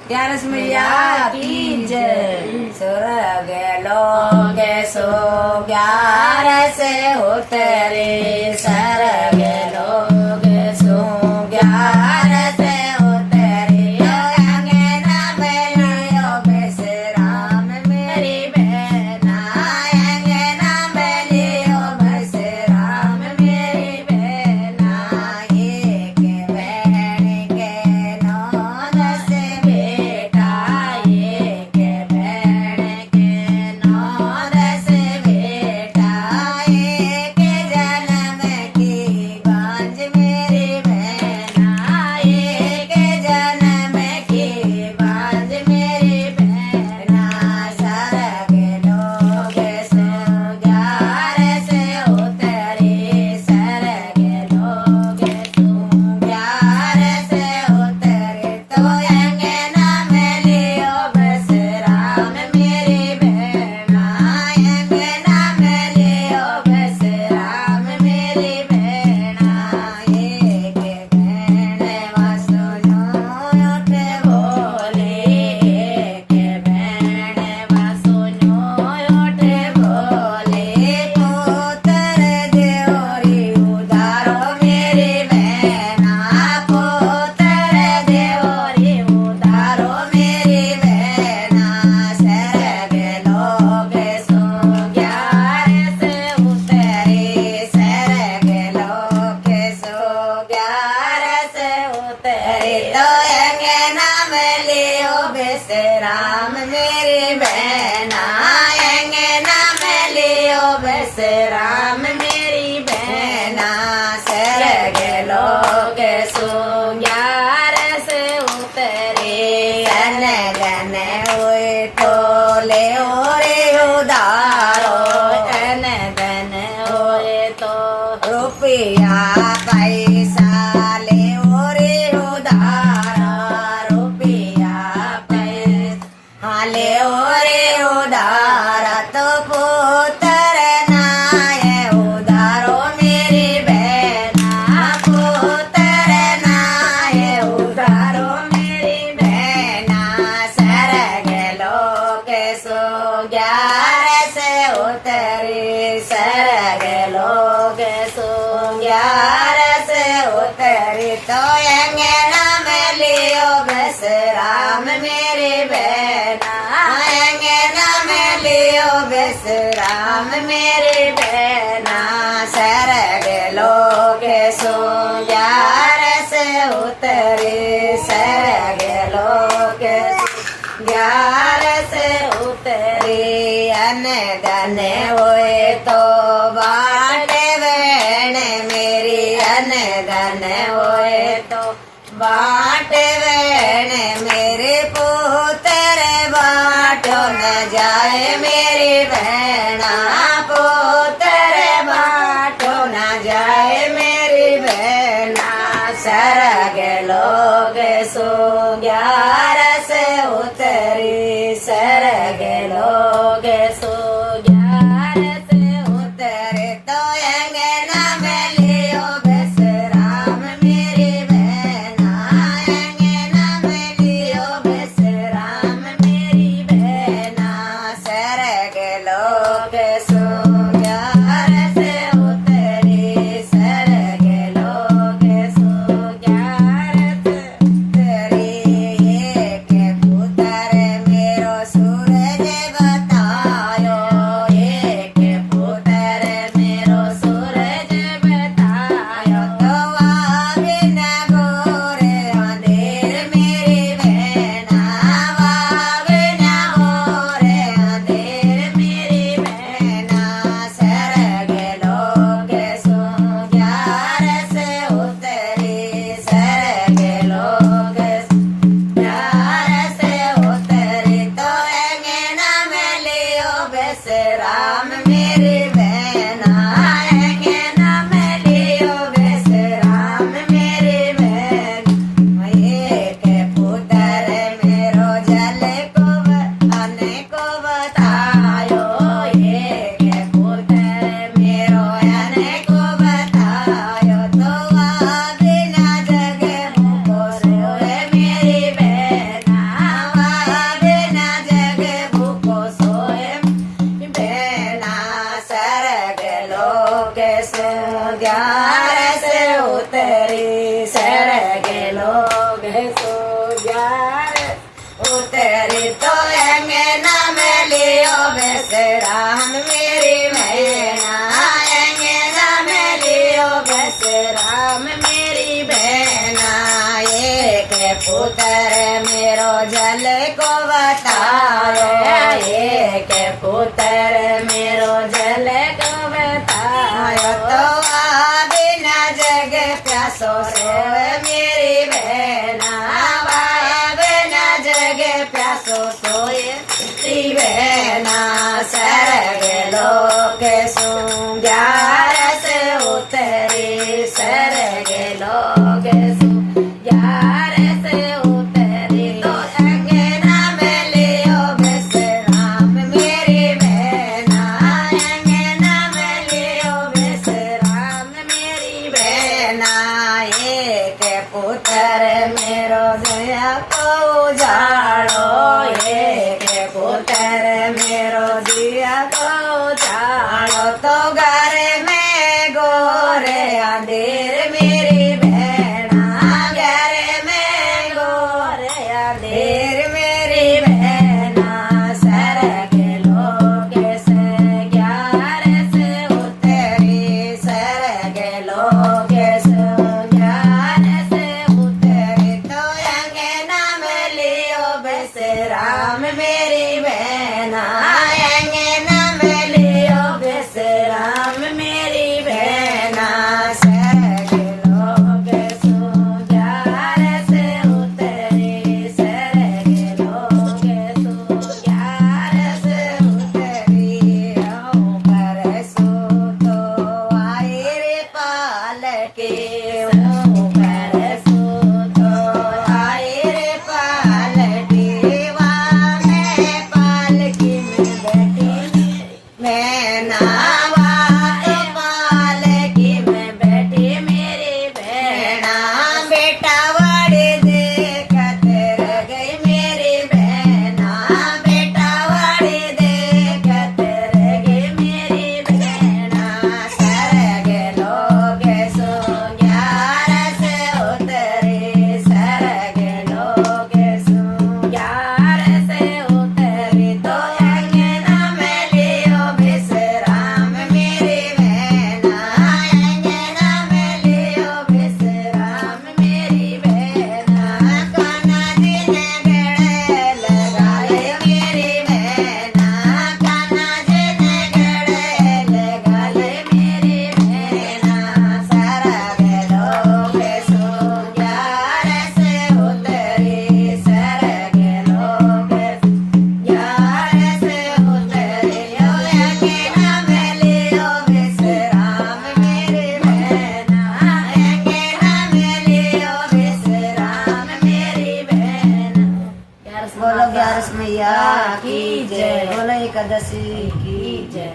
त्यारस मैया की जय। स्वर्ग लोक सो ग्यार से उतरे, स्वर्ग लोक सो ग्यार से उतरे। अंगना बलियो बसराम मेरी बहना, अंगना बलियो बसराम मेरी बहना। एक बहन के नौ दस बेटा, एक बहन के नौ दस बेटा। एक जन्म की बांझ मेरी बहना, एक जन्म की बांझ मेरी बहना। स्वर्ग लोक सो ग्यार से उतरे, स्वर्ग लोक सो ग्यार से उतरे। तो अंगना में लियो बसराम मेरी बहना, अंगना में लियो बसराम मेरी बहना। एक बहन वासुनो उठ बोले, एक बहन वासुनो उठ बोले। पुत्र देवरी उधारो मेरी बहना, पुत्र देवरी उधारो मेरी बहना। स्वर्ग लोक सो ग्यार से उतरे, स्वर्ग लोक सो ग्यार से उतरे। तो अंगना में लियो बसराम मेरी बहना, अंगना में लियो बसराम मेरी बहना। स्वर्ग लोक सो ग्यार से उतरे, अन गन हुए तो ले रे उधारो, अन गन हुए तो रुपया पैसा ले रे उधारा, रुपया पैसा ले रे उधारा। तो पुत्र नाय उधारो मेरी बहना, पुत्र नाय उधारो मेरी बहना। स्वर्ग लोक सो ग्यार से उतरे, स्वर्ग लोक सो ग्यार से उतरे। तो अंगना में लियो बसराम मेरी बहना, अंगना में लियो बसराम मेरी बहना। स्वर्ग लोक सो ग्यार से उतरे, स्वर्ग लोक ग्यार से उतरे। अन धन हुए तो बाटे बहन मेरी, अन धन हुए तो बाटे बहन मेरे। पुत्र बाटो न जाए मेरी बहना, पुत्र बाटो न जाए मेरी बहना। स्वर्ग लोक सो ग्यार से उतरे, स्वर्ग लोक सो ग्यार से उतरे। तो अंगना में लियो बसराम मेरी बहना, अंगना में लियो बसराम मेरी बहना। स्वर्ग लोक उतरी तो अंगना में लियो बेसराम मेरी बहना, अंगना में लियो बेसराम मेरी बहना। एक पुत्र मेरो जल को बतायो, एक पुत्र मेरो जल को बतायो। तो बिना जग प्यासो से मेरी बहना, बिना जग प्यासो सोए मेरी बहना। सरग लोक सु ग्यारस उतरी, सरग लोक सु ग्यारस उतरी। तो अंगना में लियो बेसराम मेरी बहना, अंगना में लियो बेसराम मेरी बहना। एक पुत्र मेरो दया को उजाड़ो, एक पुत्र मेरो दिया को उजाड़ो। तो घर में गोरे अंधेर मेरी बहना, घर में गोरे अंधेर मेरी बहना। सरग लोक से ग्यारस उतरी, सरग लोक से ग्यारस उतरी। तो अंगना में लियो बेसराम मेरी बहना, अंगना में लियो बेसराम मेरी बहना। सरग लोक सु ग्यारस उतरी, सरग लोक सु ग्यारस उतरी। परसो तो आई रे पालके, परसो तो आई रे पालके। वहाँ मैं पालकी में बैठी, मैं नावा तो पालकी में बैठी मेरी बहना। बेटा वाड़ी देखत रह गई मेरी बहना, बेटा वाड़ी देखत रह गई मेरी बहना। सरग लोक सु ग्यारस उतरी, सरग लोक सु ग्यारस उतरी। तो अंगना में लियो बेसराम मेरी बहना, अंगना में लियो बेसराम मेरी बहना। कान्हा जी ने गले लगाए मेरी बहना, कान्हा जी ने गले लगाए मेरी बहना। सरग लोक सु ग्यारस उतरी, सरग लोक सु ग्यारस उतरी। अंगना में लियो बेसराम मेरी बहना, अंगना में लियो बेसराम मेरी बहना। बोलो ग्यारस मैया की जय, बोलो एकादशी की जय।